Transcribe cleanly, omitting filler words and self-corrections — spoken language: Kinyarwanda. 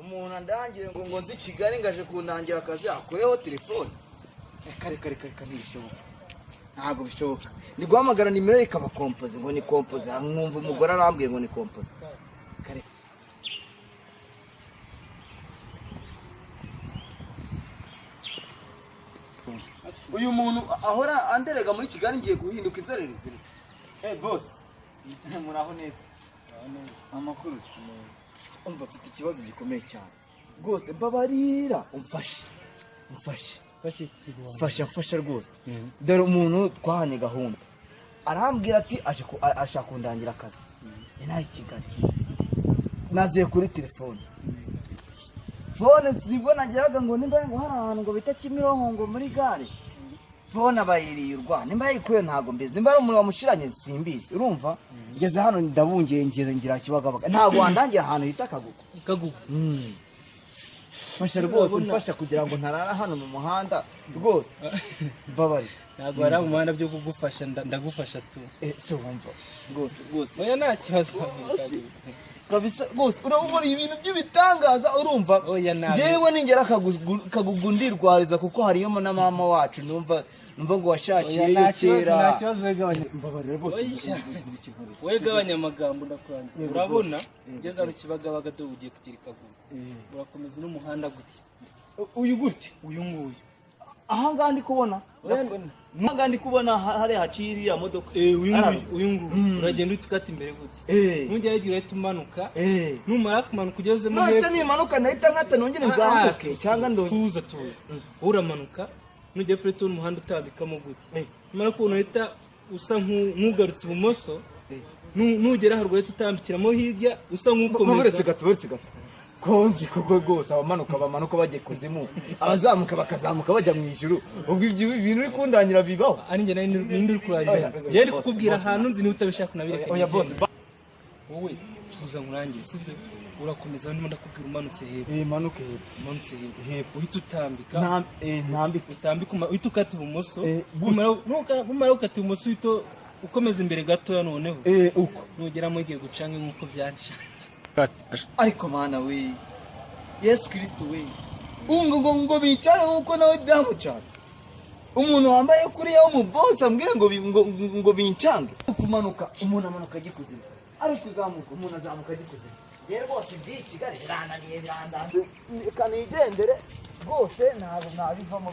umuntu andangire ngo nzi Kigali ngaje kundangira akazi akoreho telefone reka ntibishoboka ntabwo bishoboka ni guhamagara nimero ikaba kompoze ngo ni kompoze mwumva umugore arambwiye ngo ni kompoze kare uyu muntu ahora anderega muri Kigali ngiye guhinduka inzererezi boss muraho neza amakuru umva afite ikibazo gikomeye cyane rwose mbabarira umfasha rwose dore umuntu twahanye gahunda arambwira ati ashaka kundangira akazi inaha i Kigali naziye kuri telefone nibwo nageraga ngo nimba ngo hari ahantu ngo bita Kimironko ngo muri gare fone abayiriye urwa nimba yikuye ntago mbizi nimba ari umuntu wamushiranye simbizi urumva ngeze hano ndabungiye ngira kibagabaga ntago wandangira ahantu hita kagugu fasha rwose mfasha kugira ngo ntarara hano mu muhanda rwose babari ntago ari umuhanda byo kugufasha ndagufasha tu se wumva rwose oya nta kibazo kabisa rwose urabona ibintu by'ibitangaza urumva jewe ningera kagugundirwariza kuko hariyo na mama wacu numva ngo washakiye kera nta kibazo mbabarira rwose wegabanya amagambo ndakwandika urabona ngeze ari kibagabaga do ugiye kugira ikagugu urakomeza n'umuhanda gutya uyu gutya uyu nguyu aha ngandi kubona ngandi kubona hari haciri ya modoka uyu nguyu uragenda utukata imbere gutya nungeragiye urahita umanuka numara kumanuka ugezemo nose nimanuka nahita nkata nongere nzamuke cyangwa tuza uramanuka nujya kuri umuhanda utambikamo gutya numara kubona uhita usa nk'ugarutse ibumoso nugera haruguru uhita utambikiramo hirya usa nk'ukomeza gato konzi kugwe rwose bamanuka bagiye kuzimu abazamuka bakazamuka bajya mu ijuru ubwo ibyo bintu uri kundangira bibaho ari nge nindi uri kurangira je ndi kukubwira ahantu nzi ni utabishaka nabireke oya boss wowe tuza nkurangire sibyo urakomeza ndimo ndakubwira umanutse hepfo manuke hepfo uhita utambika utambika uhita ukata ibumoso numara ukata ibumoso uhita ukomeza imbere gatoya noneho uko nugeramo igiye gucanga nk'uko byanshanze ariko mana we Yesu Kristo we ngo bicara nkuko nawe byamucatse umuntu wambaye kuri yawo mu boss ambwira ngo bincange kumanuka umuntu amanuka gikuzimu ari kuzamuka umuntu azamuka gikuzimu rero bose ndi Kigali birananiye birandanze kanigendere rwose ntabwo nabivamo